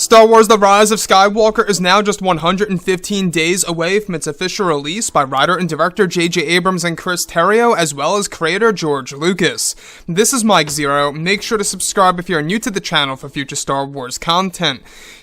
Star Wars The Rise of Skywalker is now just 115 days away from its official release by writer and director J.J. Abrams and Chris Terrio, as well as creator George Lucas. This is Mike Zero. Make sure to subscribe if you're new to the channel for future Star Wars content.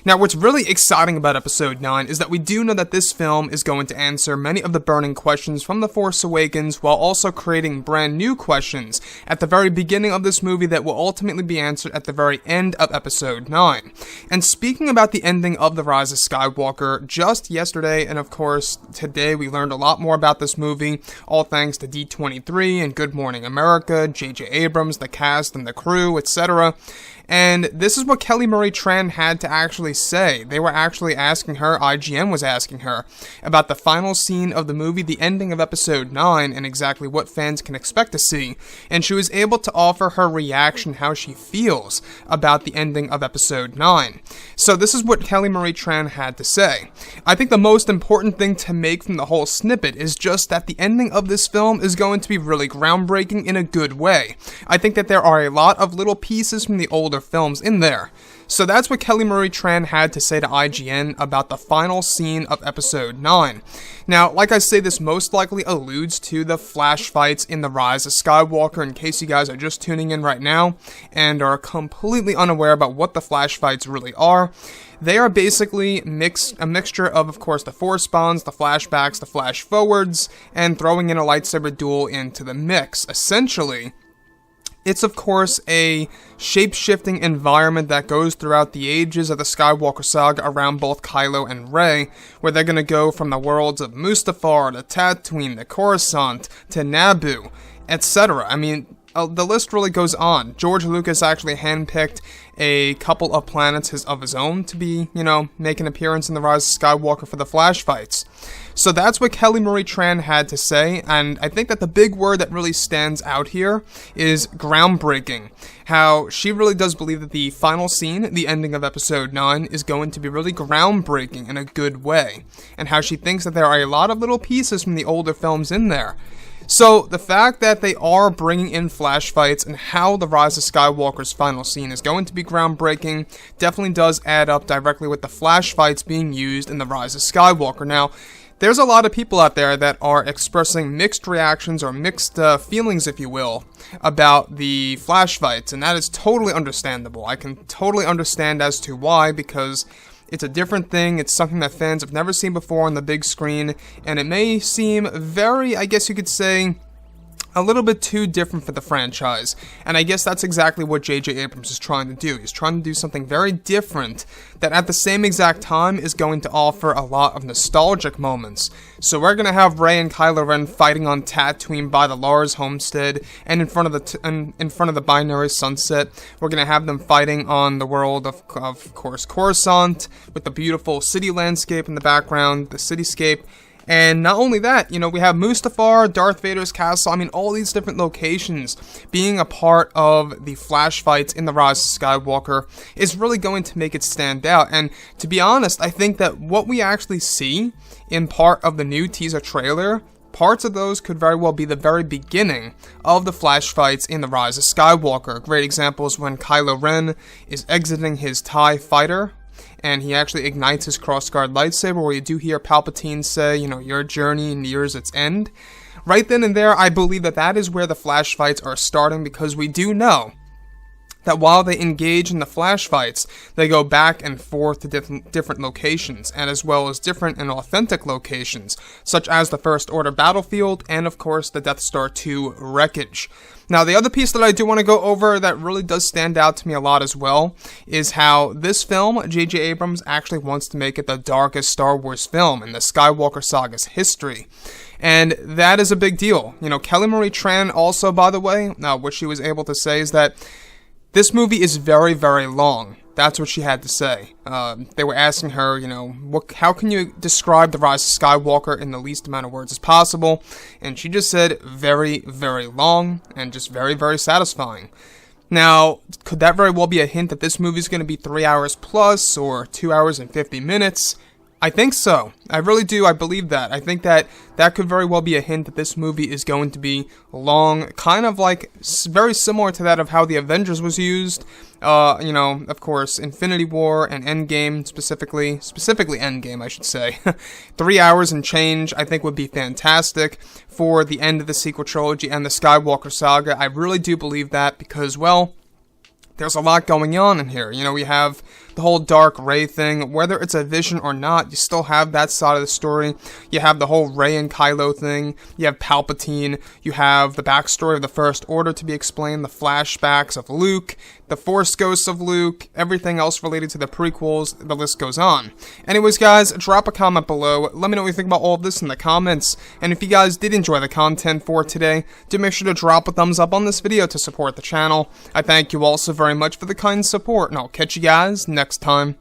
Now, what's really exciting about Episode 9 is that we do know that this film is going to answer many of the burning questions from The Force Awakens, while also creating brand new questions at the very beginning of this movie that will ultimately be answered at the very end of Episode 9. And speaking about the ending of The Rise of Skywalker, just yesterday, and of course today, we learned a lot more about this movie, all thanks to D23 and Good Morning America, J.J. Abrams, the cast and the crew, etc. And this is what Kelly Marie Tran had to actually say. They were actually asking her, IGN was asking her, about the final scene of the movie, the ending of Episode 9, and exactly what fans can expect to see. And she was able to offer her reaction, how she feels about the ending of Episode 9. So this is what Kelly Marie Tran had to say. I think the most important thing to make from the whole snippet is just that the ending of this film is going to be really groundbreaking in a good way. I think that there are a lot of little pieces from the older films in there. So that's what Kelly Marie Tran had to say to IGN about the final scene of Episode 9. Now, like I say, this most likely alludes to the flash fights in The Rise of Skywalker, in case you guys are just tuning in right now and are completely unaware about what the flash fights really are. They are basically a mixture of course, the force bonds, the flashbacks, the flash forwards, and throwing in a lightsaber duel into the mix. Essentially, it's, of course, a shape-shifting environment that goes throughout the ages of the Skywalker saga around both Kylo and Rey, where they're going to go from the worlds of Mustafar to Tatooine to Coruscant to Naboo, etc. I mean, the list really goes on. George Lucas actually handpicked a couple of planets of his own to be, make an appearance in The Rise of Skywalker for the flash fights. So that's what Kelly Marie Tran had to say, and I think that the big word that really stands out here is groundbreaking. How she really does believe that the final scene, the ending of Episode 9, is going to be really groundbreaking in a good way, and how she thinks that there are a lot of little pieces from the older films in there. So, the fact that they are bringing in flash fights and how The Rise of Skywalker's final scene is going to be groundbreaking definitely does add up directly with the flash fights being used in The Rise of Skywalker. Now, there's a lot of people out there that are expressing mixed reactions or mixed feelings, if you will, about the flash fights, and that is totally understandable. I can totally understand as to why, because it's a different thing, it's something that fans have never seen before on the big screen, and it may seem very, I guess you could say, a little bit too different for the franchise, and I guess that's exactly what J.J. Abrams is trying to do. He's trying to do something very different that at the same exact time is going to offer a lot of nostalgic moments. So we're going to have Rey and Kylo Ren fighting on Tatooine by the Lars homestead, and in front of the binary sunset. We're going to have them fighting on the world of course, Coruscant, with the beautiful city landscape in the background, the cityscape. And not only that, we have Mustafar, Darth Vader's castle, all these different locations being a part of the flash fights in The Rise of Skywalker is really going to make it stand out. And to be honest, I think that what we actually see in part of the new teaser trailer, parts of those could very well be the very beginning of the flash fights in The Rise of Skywalker. A great example is when Kylo Ren is exiting his TIE fighter, and he actually ignites his crossguard lightsaber, where you do hear Palpatine say, your journey nears its end. Right then and there, I believe that is where the flash fights are starting, because we do know that while they engage in the flash fights, they go back and forth to different locations, and as well as different and authentic locations, such as the First Order battlefield, and of course the Death Star 2 wreckage. Now, the other piece that I do want to go over that really does stand out to me a lot as well is how this film, J.J. Abrams actually wants to make it the darkest Star Wars film in the Skywalker saga's history. And that is a big deal. Kelly Marie Tran also, by the way, what she was able to say is that this movie is very, very long. That's what she had to say. They were asking her, how can you describe The Rise of Skywalker in the least amount of words as possible? And she just said, very, very long, and just very, very satisfying. Now, could that very well be a hint that this movie is going to be 3 hours plus, or 2 hours and 50 minutes? I think so. I really do. I believe that. I think that that could very well be a hint that this movie is going to be long, kind of like very similar to that of how the Avengers was used. You know, of course, Infinity War and Endgame specifically Endgame, I should say. 3 hours and change, I think, would be fantastic for the end of the sequel trilogy and the Skywalker saga. I really do believe that because, well, there's a lot going on in here. You know, we have the whole Dark Rey thing. Whether it's a vision or not, you still have that side of the story. You have the whole Rey and Kylo thing. You have Palpatine. You have the backstory of the First Order to be explained, the flashbacks of Luke, the Force ghosts of Luke, everything else related to the prequels. The list goes on. Anyways, guys, drop a comment below. Let me know what you think about all of this in the comments. And if you guys did enjoy the content for today, do make sure to drop a thumbs up on this video to support the channel. I thank you all so very much for the kind support, and I'll catch you guys next time.